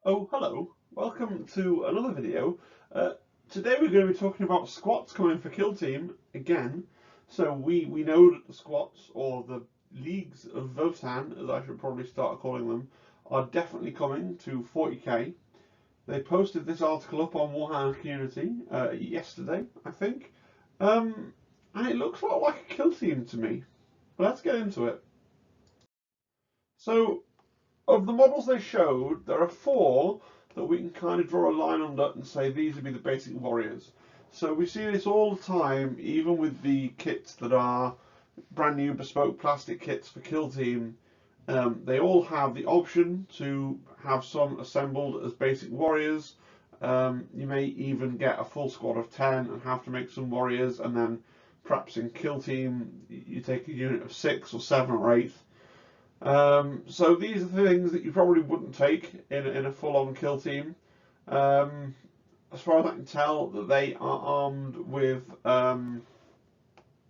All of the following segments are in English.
Oh, hello. Welcome to another video. Today we're going to be talking about squats coming for Kill Team again. So we know that the squats, or the leagues of Votan, as I should probably start calling them, are definitely coming to 40k. They posted this article up on Warhammer Community yesterday, I think. And it looks a lot like a Kill Team to me. But let's get into it. So, of the models they showed, there are four that we can kind of draw a line under and say these would be the basic warriors. So we see this all the time, even with the kits that are brand new bespoke plastic kits for Kill Team. They all have the option to have some assembled as basic warriors. You may even get a full squad of 10 and have to make some warriors, and then perhaps in Kill Team you take a unit of 6 or 7 or 8. So these are the things that you probably wouldn't take in a full-on Kill Team. As far as I can tell, that they are armed with ion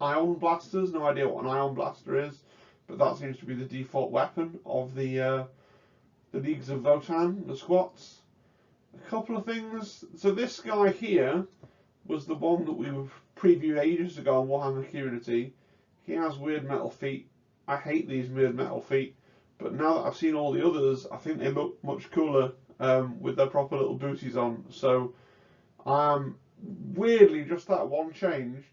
blasters. No idea what an ion blaster is, but that seems to be the default weapon of the Leagues of Votan, the squats. A couple of things. So this guy here was the one that we previewed ages ago on Warhammer Community. He has weird metal feet. I hate these weird metal feet, but now that I've seen all the others, I think they look much cooler with their proper little booties on. So weirdly, just that one change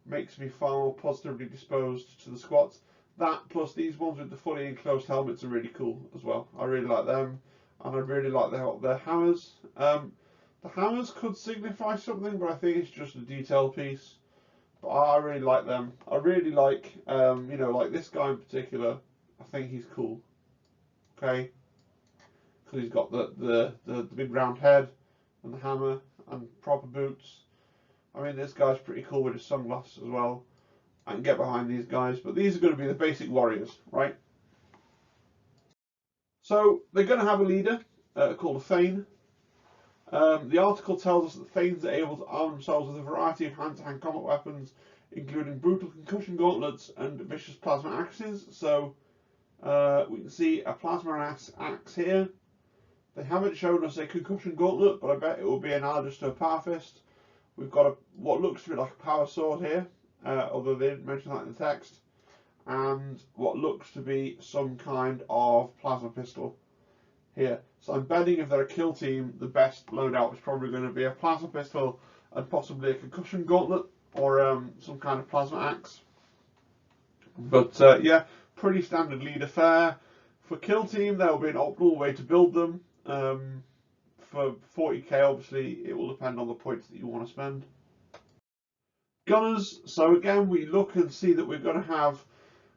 makes me far more positively disposed to the squats. That plus these ones with the fully enclosed helmets are really cool as well. I really like them, and I really like their hammers. The hammers could signify something, but I think it's just a detail piece. But I really like them. I really like, like this guy in particular. I think he's cool. Okay, because he's got the big round head and the hammer and proper boots. I mean, this guy's pretty cool with his sunglasses as well. I can get behind these guys, but these are going to be the basic warriors, right? So they're going to have a leader called a Thane. The article tells us that Thanes are able to arm themselves with a variety of hand-to-hand combat weapons, including brutal concussion gauntlets and vicious plasma axes. So we can see a plasma axe here. They haven't shown us a concussion gauntlet, but I bet it will be analogous to a power fist. We've got what looks to be like a power sword here, although they didn't mention that in the text, and what looks to be some kind of plasma pistol here. So I'm betting if they're a Kill Team, the best loadout is probably going to be a plasma pistol and possibly a concussion gauntlet or some kind of plasma axe. But yeah, pretty standard leader fare. For Kill Team, there will be an optimal way to build them. For 40k, obviously, it will depend on the points that you want to spend. Gunners, so again, we look and see that we're going to have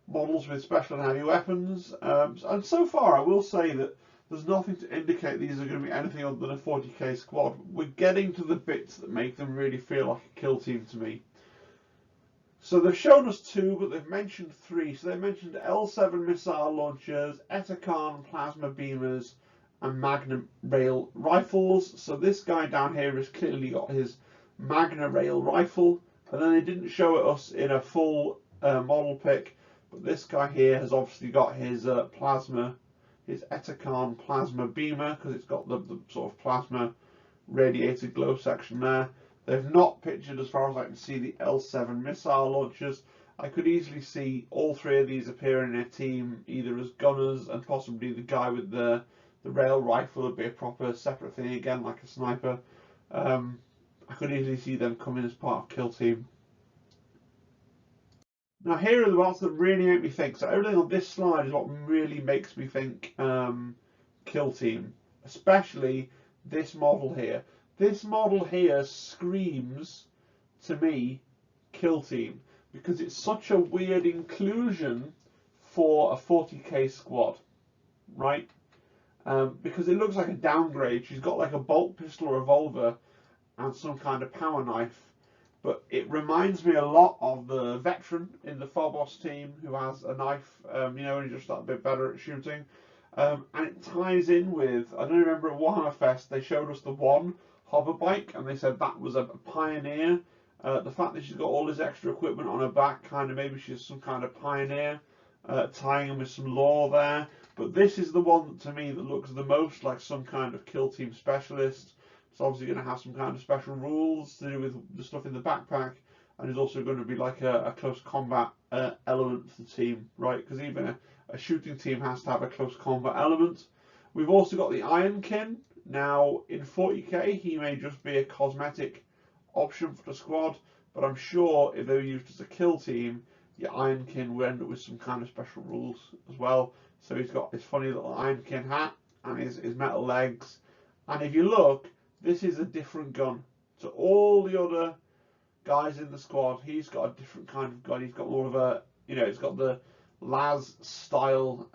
models with special and heavy weapons. And so far, I will say that there's nothing to indicate these are going to be anything other than a 40k squad. We're getting to the bits that make them really feel like a Kill Team to me. So they've shown us 2, but they've mentioned 3. So they mentioned L7 missile launchers, Etakan plasma beamers, and Magna rail rifles. So this guy down here has clearly got his Magna rail rifle, and then they didn't show it us in a full model pick. But this guy here has obviously got his his Etakan plasma beamer, because it's got the sort of plasma radiated glow section there. They've not pictured, as far as I can see, the L7 missile launchers. I could easily see all 3 of these appearing in a team, either as gunners, and possibly the guy with the rail rifle would be a proper separate thing again, like a sniper. I could easily see them coming as part of Kill Team. Now here are the parts that really make me think. So everything on this slide is what really makes me think Kill Team, especially this model here. This model here screams to me Kill Team because it's such a weird inclusion for a 40k squad, right? Because it looks like a downgrade. She's got like a bolt pistol revolver and some kind of power knife. But it reminds me a lot of the veteran in the Phobos team who has a knife, and he's just that bit better at shooting. And it ties in with, I don't remember at Warhammer Fest, they showed us the one hover bike and they said that was a pioneer. The fact that she's got all this extra equipment on her back, kind of maybe she's some kind of pioneer, tying in with some lore there. But this is the one to me that looks the most like some kind of kill team specialist. It's obviously going to have some kind of special rules to do with the stuff in the backpack, and is also going to be like a close combat element to the team, right? Because even a shooting team has to have a close combat element. We've also got the Ironkin. Now, in 40k, he may just be a cosmetic option for the squad, but I'm sure if they were used as a kill team, your Ironkin will end up with some kind of special rules as well. So he's got this funny little Ironkin hat and his metal legs. And if you look, this is a different gun to all the other guys in the squad. He's got a different kind of gun. He's got more of a, it's got the Laz style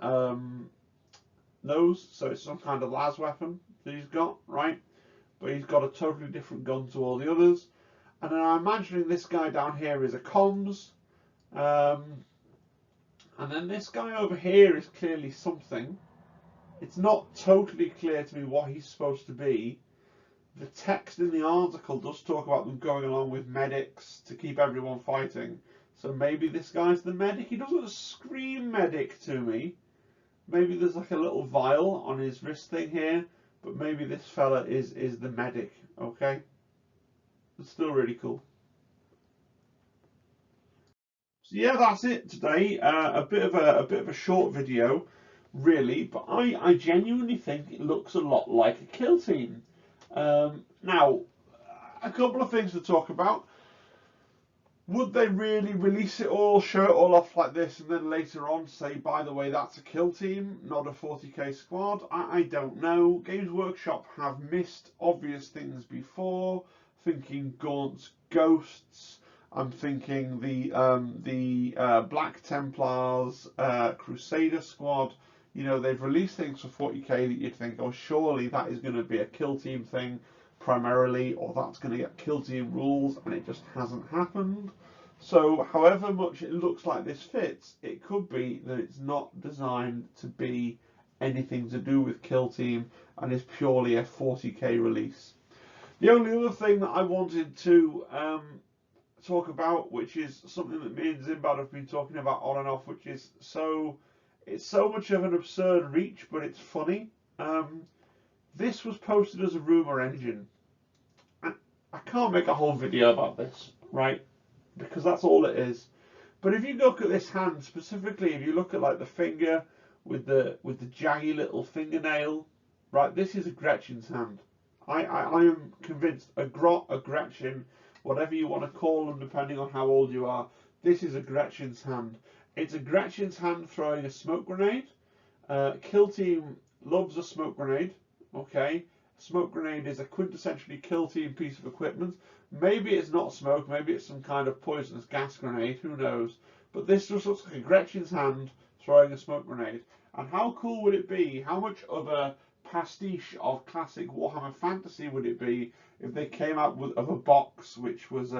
nose, so it's some kind of Laz weapon that he's got, right? But he's got a totally different gun to all the others. And then I'm imagining this guy down here is a comms. And then this guy over here is clearly something. It's not totally clear to me what he's supposed to be. The text in the article does talk about them going along with medics to keep everyone fighting. So maybe this guy's the medic. He doesn't scream medic to me. Maybe there's like a little vial on his wrist thing here. But maybe this fella is the medic. Okay? It's still really cool. So yeah, that's it today. A bit of a short video, really, but I genuinely think it looks a lot like a kill team. Now, a couple of things to talk about. Would they really release it all, show it all off like this, and then later on say, by the way, that's a kill team, not a 40k squad? I don't know. Games Workshop have missed obvious things before, thinking Gaunt's Ghosts. I'm thinking the Black Templars Crusader squad. They've released things for 40k that you'd think, oh, surely that is going to be a kill team thing primarily, or that's going to get kill team rules, and it just hasn't happened. So however much it looks like this fits, it could be that it's not designed to be anything to do with kill team and is purely a 40k release. The only other thing that I wanted to talk about, which is something that me and Zimbad have been talking about on and off, which is it's so much of an absurd reach, but it's funny. This was posted as a rumor engine. I can't make a whole video about this, right? Because that's all it is. But if you look at this hand specifically, if you look at like the finger with the jaggy little fingernail, right? This is a Gretchen's hand. I am convinced a Grot, a Gretchen, whatever you want to call them, depending on how old you are, this is a Gretchen's hand. It's a Gretchen's hand throwing a smoke grenade. Kill team loves a smoke grenade. Okay, smoke grenade is a quintessentially kill team piece of equipment. Maybe it's not smoke, maybe it's some kind of poisonous gas grenade, who knows. But this just looks like a Gretchen's hand throwing a smoke grenade. And how cool would it be? How much of a pastiche of classic Warhammer Fantasy would it be if they came out with a box which was,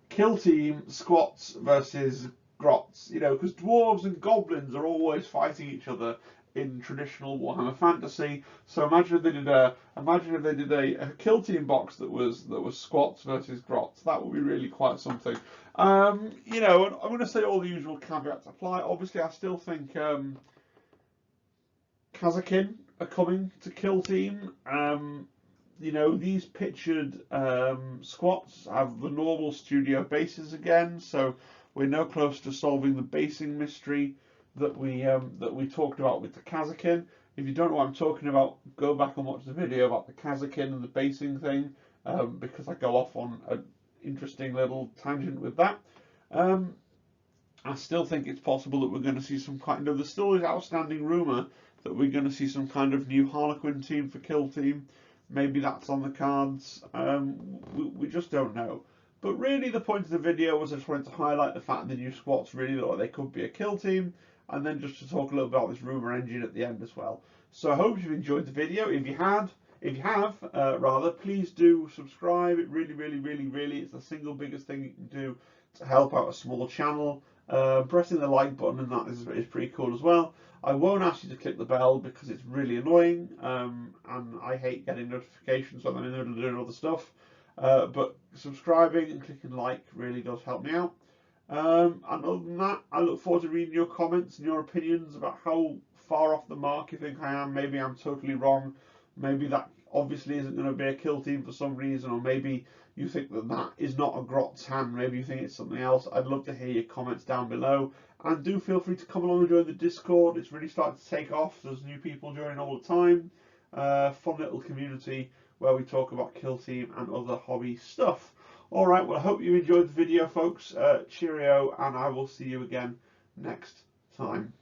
kill team squats versus grots, because dwarves and goblins are always fighting each other in traditional Warhammer Fantasy. So imagine if they did a kill team box that was squats versus grots. That would be really quite something. I'm going to say all the usual caveats apply. Obviously, I still think Kazakin are coming to kill team. These pictured squats have the normal studio bases again, so we're no closer to solving the basing mystery that we talked about with the Kazakin. If you don't know what I'm talking about, go back and watch the video about the Kazakin and the basing thing, because I go off on an interesting little tangent with that. I still think it's possible that we're going to see some kind of, there's still this outstanding rumour that we're going to see some kind of new Harlequin team for kill team. Maybe that's on the cards. We just don't know. But really the point of the video was I just wanted to highlight the fact the new squats really look like they could be a kill team, and then just to talk a little about this rumour engine at the end as well. So I hope you've enjoyed the video. If you have, please do subscribe. It really is the single biggest thing you can do to help out a small channel. Pressing the like button and that is pretty cool as well. I won't ask you to click the bell because it's really annoying, and I hate getting notifications when I'm in the middle of doing other stuff. But subscribing and clicking like really does help me out. And other than that, I look forward to reading your comments and your opinions about how far off the mark you think I am. Maybe I'm totally wrong. Maybe that obviously isn't going to be a kill team for some reason, or maybe you think that that is not a Grot's hand. Maybe you think it's something else. I'd love to hear your comments down below. And do feel free to come along and join the Discord. It's really starting to take off. There's new people joining all the time. Fun little community where we talk about kill team and other hobby stuff. Alright, well I hope you enjoyed the video folks, cheerio, and I will see you again next time.